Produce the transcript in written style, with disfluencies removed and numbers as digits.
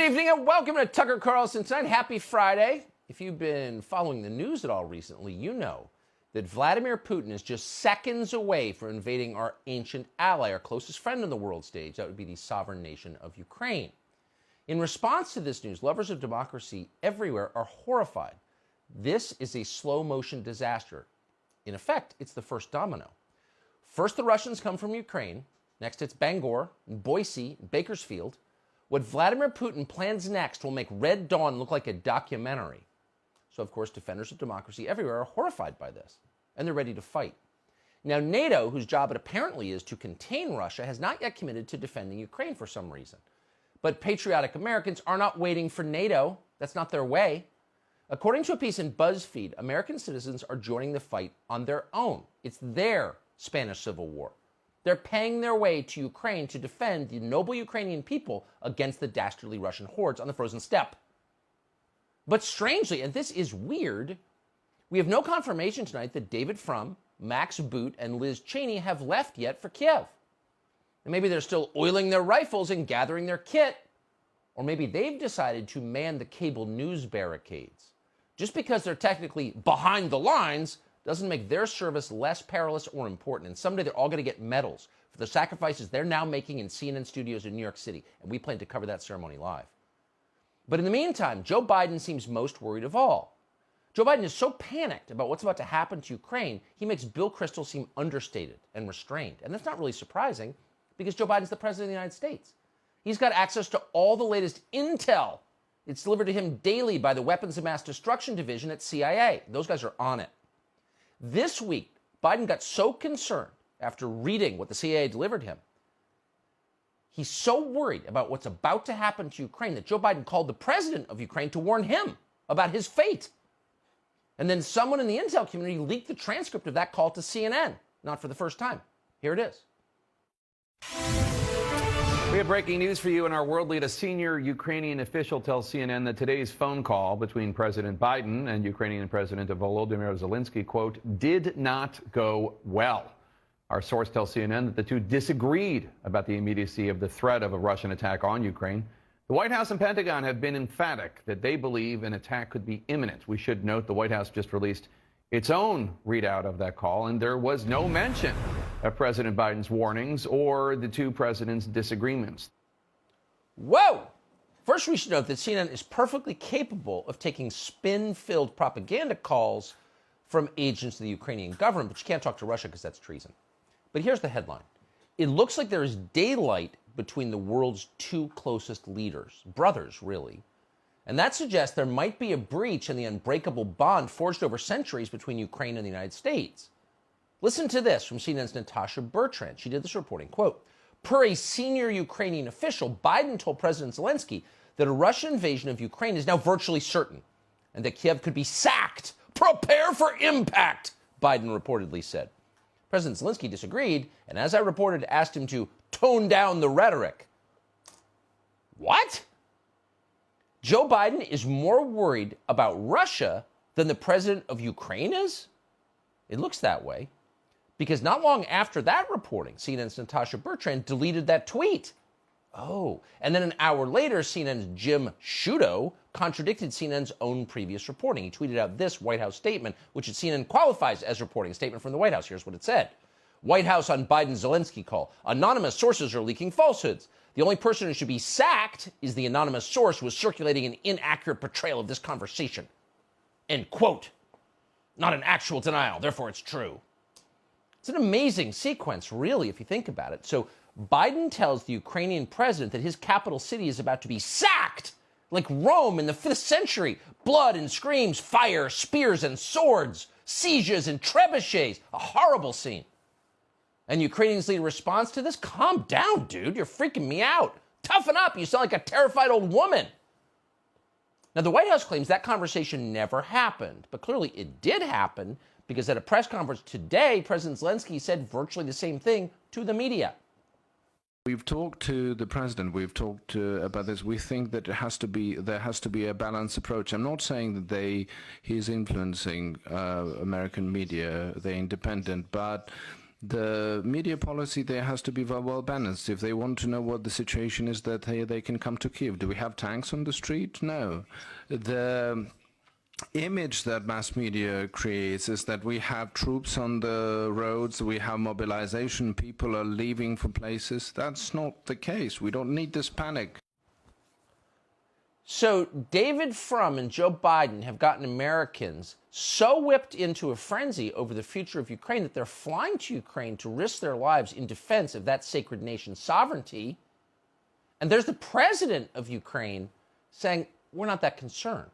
evening and welcome to Tucker Carlson Tonight. Happy Friday. If you've been following the news at all recently, you know that Vladimir Putin is just seconds away from invading our ancient ally, our closest friend on the world stage. That would be the sovereign nation of Ukraine. In response to this news, lovers of democracy everywhere are horrified. This is a slow-motion disaster. In effect, it's the first domino. First, the Russians come from Ukraine. Next, it's Bangor, Boise, Bakersfield. What Vladimir Putin plans next will make Red Dawn look like a documentary. So, of course, defenders of democracy everywhere are horrified by this, and they're ready to fight. Now, NATO, whose job it apparently is to contain Russia, has not yet committed to defending Ukraine for some reason. But patriotic Americans are not waiting for NATO. That's not their way. According to a piece in BuzzFeed, American citizens are joining the fight on their own. It's their Spanish Civil War. They're paying their way to Ukraine to defend the noble Ukrainian people against the dastardly Russian hordes on the frozen steppe. But strangely, and this is weird, we have no confirmation tonight that David Frum, Max Boot, and Liz Cheney have left yet for Kiev. And maybe they're still oiling their rifles and gathering their kit. Or maybe they've decided to man the cable news barricades. Just because they're technically behind the lines doesn't make their service less perilous or important. And someday they're all going to get medals for the sacrifices they're now making in CNN studios in New York City. And we plan to cover that ceremony live. But in the meantime, Joe Biden seems most worried of all. Joe Biden is so panicked about what's about to happen to Ukraine, he makes Bill Kristol seem understated and restrained. And that's not really surprising because Joe Biden's the president of the United States. He's got access to all the latest intel. It's delivered to him daily by the Weapons of Mass Destruction Division at CIA. Those guys are on it. This week, Biden got so concerned after reading what the CIA delivered him. He's so worried about what's about to happen to Ukraine that Joe Biden called the president of Ukraine to warn him about his fate. And then someone in the intel community leaked the transcript of that call to CNN, not for the first time. Here it is. We have breaking news for you in our world lead. A senior Ukrainian official tells CNN that today's phone call between President Biden and Ukrainian President Volodymyr Zelensky, quote, did not go well. Our source tells CNN that the two disagreed about the immediacy of the threat of a Russian attack on Ukraine. The White House and Pentagon have been emphatic that they believe an attack could be imminent. We should note the White House just released its own readout of that call, and there was no mention of President Biden's warnings or the two presidents' disagreements. Whoa! First, we should note that CNN is perfectly capable of taking spin-filled propaganda calls from agents of the Ukrainian government, but you can't talk to Russia because that's treason. But here's the headline. It looks like there is daylight between the world's two closest leaders, brothers, really. And that suggests there might be a breach in the unbreakable bond forged over centuries between Ukraine and the United States. Listen to this from CNN's Natasha Bertrand. She did this reporting, quote, per a senior Ukrainian official, Biden told President Zelensky that a Russian invasion of Ukraine is now virtually certain and that Kiev could be sacked. Prepare for impact, Biden reportedly said. President Zelensky disagreed, and as I reported, asked him to tone down the rhetoric. What? Joe Biden is more worried about Russia than the president of Ukraine is? It looks that way. Because not long after that reporting, CNN's Natasha Bertrand deleted that tweet. Oh, and then an hour later, CNN's Jim Sciutto contradicted CNN's own previous reporting. He tweeted out this White House statement, which at CNN qualifies as reporting, a statement from the White House. Here's what it said. White House on Biden-Zelensky call. Anonymous sources are leaking falsehoods. The only person who should be sacked is the anonymous source who is circulating an inaccurate portrayal of this conversation. End quote. Not an actual denial, therefore it's true. It's an amazing sequence, really, if you think about it. So Biden tells the Ukrainian president that his capital city is about to be sacked, like Rome in the 5th century. Blood and screams, fire, spears and swords, sieges and trebuchets. A horrible scene. And Ukrainians' lead response to this? Calm down, dude. You're freaking me out. Toughen up. You sound like a terrified old woman. Now, the White House claims that conversation never happened, but clearly it did happen because at a press conference today, President Zelensky said virtually the same thing to the media. We've talked to the president. We've talked about this. We think that there has to be a balanced approach. I'm not saying that he's influencing American media. They're independent, but The media policy there has to be well balanced. If they want to know what the situation is, that they can come to Kiev. Do we have tanks on the street? No. The image that mass media creates is that we have troops on the roads, we have mobilization, people are leaving for places. That's not the case. We don't need this panic. So David Frum and Joe Biden have gotten Americans so whipped into a frenzy over the future of Ukraine that they're flying to Ukraine to risk their lives in defense of that sacred nation's sovereignty. And there's the president of Ukraine saying, we're not that concerned.